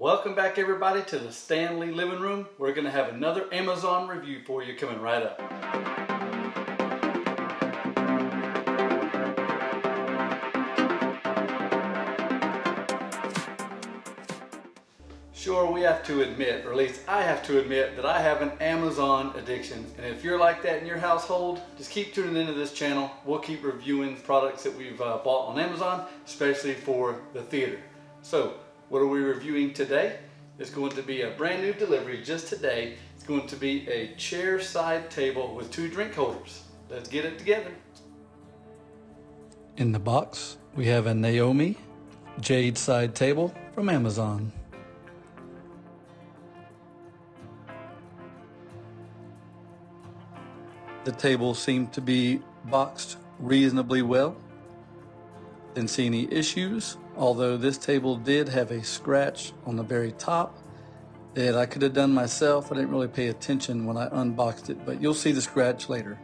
Welcome back everybody to the Stanley living room. We're going to have another Amazon review for you coming right up. Sure, we have to admit, or at least I have to admit, that I have an Amazon addiction. And if you're like that in your household, just keep tuning into this channel. We'll keep reviewing products that we've bought on Amazon, especially for the theater. So, what are we reviewing today? It's going to be a brand new delivery just today. It's going to be a Chairside table with 2 drink holders. Let's get it together. In the box, we have a Naomi jade side table from Amazon. The table seemed to be boxed reasonably well. Didn't see any issues, although this table did have a scratch on the very top that I could have done myself. I didn't really pay attention when I unboxed it, but you'll see the scratch later.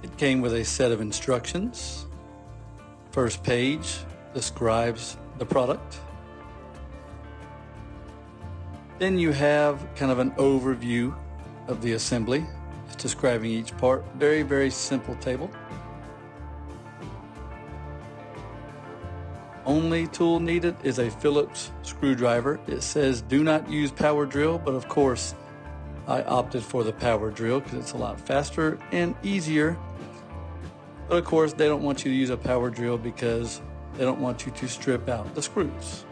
It came with a set of instructions. First page describes the product. Then you have kind of an overview of the assembly. It's describing each part. Very, very simple table. Only tool needed is a Phillips screwdriver. It says do not use power drill, but of course I opted for the power drill because it's a lot faster and easier. But of course, they don't want you to use a power drill because they don't want you to strip out the screws.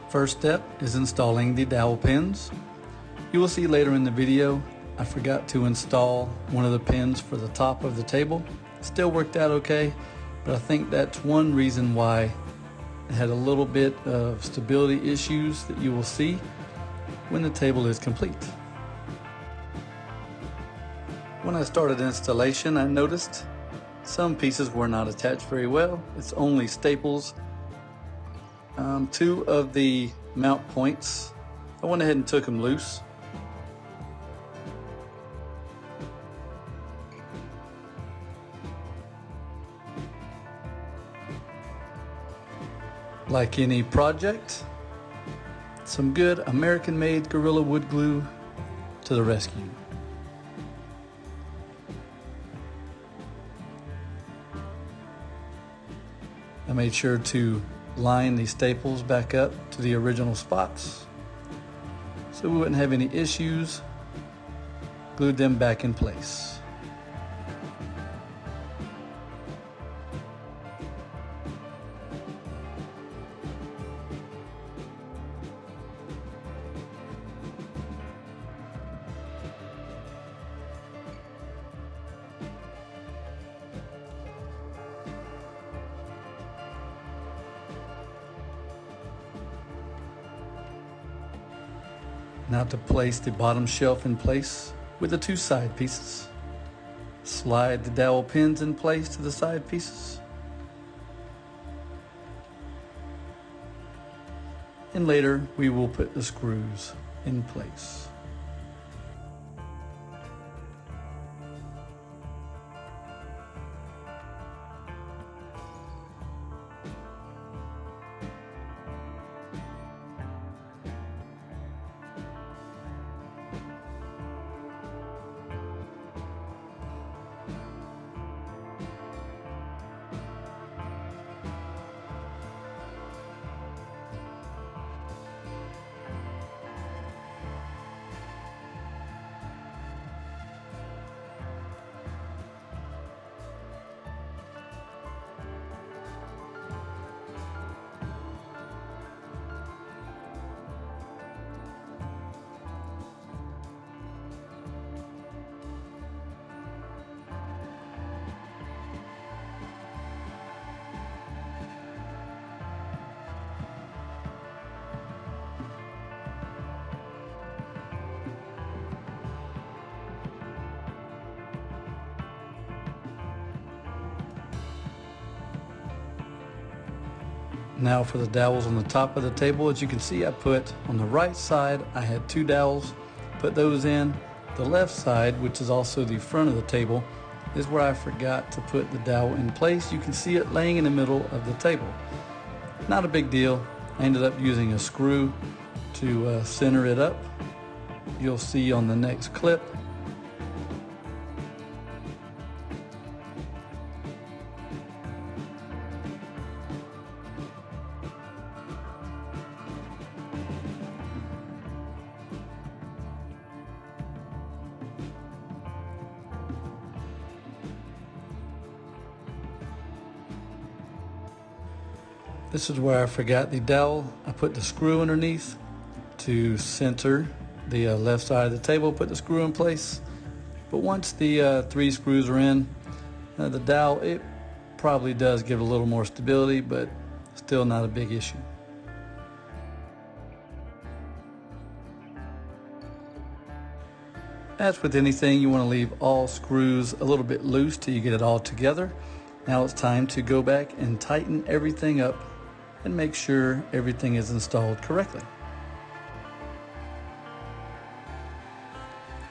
First step is installing the dowel pins. You will see later in the video, I forgot to install one of the pins for the top of the table. It still worked out okay, but I think that's one reason why it had a little bit of stability issues that you will see when the table is complete. When I started installation, I noticed some pieces were not attached very well. It's only staples. 2 of the mount points, I went ahead and took them loose. Like any project, some good American-made Gorilla wood glue to the rescue. I made sure to line the staples back up to the original spots so we wouldn't have any issues. Glued them back in place. Now to place the bottom shelf in place with the 2 side pieces. Slide the dowel pins in place to the side pieces. And later we will put the screws in place. Now for the dowels on the top of the table, as you can see, I put on the right side, I had 2 dowels, put those in. The left side, which is also the front of the table, is where I forgot to put the dowel in place. You can see it laying in the middle of the table. Not a big deal. I ended up using a screw to center it up. You'll see on the next clip. This is where I forgot the dowel. I put the screw underneath to center the left side of the table, put the screw in place. But once the 3 screws are in, the dowel, it probably does give it a little more stability, but still not a big issue. As with anything, you want to leave all screws a little bit loose till you get it all together. Now it's time to go back and tighten everything up and make sure everything is installed correctly.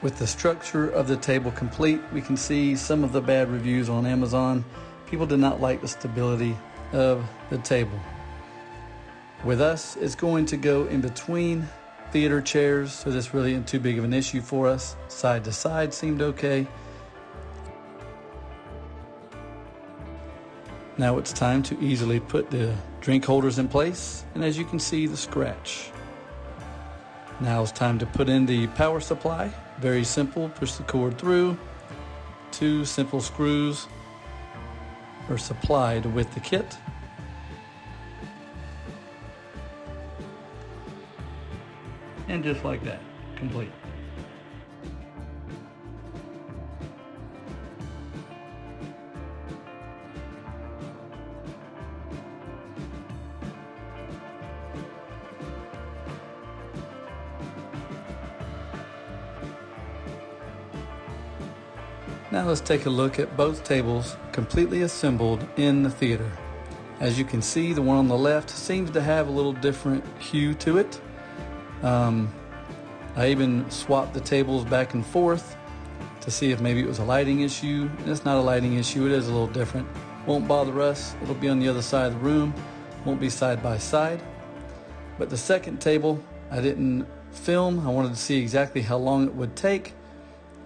With the structure of the table complete, we can see some of the bad reviews on Amazon. People did not like the stability of the table. With us, it's going to go in between theater chairs, so this really isn't too big of an issue for us. Side to side seemed okay. Now it's time to easily put the drink holders in place, and as you can see, the scratch. Now it's time to put in the power supply. Very simple, push the cord through. 2 simple screws are supplied with the kit. And just like that, complete. Now let's take a look at both tables completely assembled in the theater. As you can see, the one on the left seems to have a little different hue to it. I even swapped the tables back and forth to see if maybe it was a lighting issue. And it's not a lighting issue, it is a little different. Won't bother us, it'll be on the other side of the room, won't be side by side. But the second table, I didn't film. I wanted to see exactly how long it would take.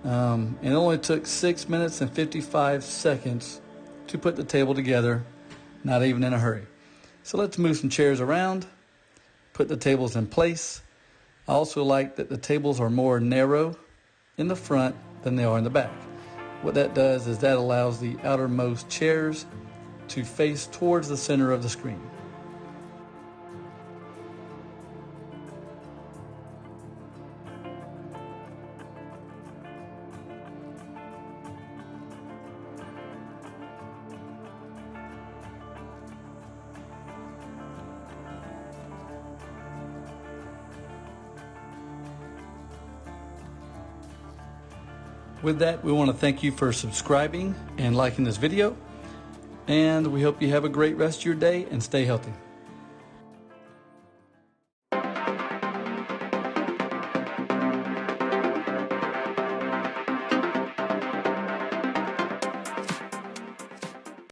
And it only took 6 minutes and 55 seconds to put the table together, not even in a hurry. So let's move some chairs around, put the tables in place. I also like that the tables are more narrow in the front than they are in the back. What that does is that allows the outermost chairs to face towards the center of the screen. With that, we want to thank you for subscribing and liking this video, and we hope you have a great rest of your day and stay healthy.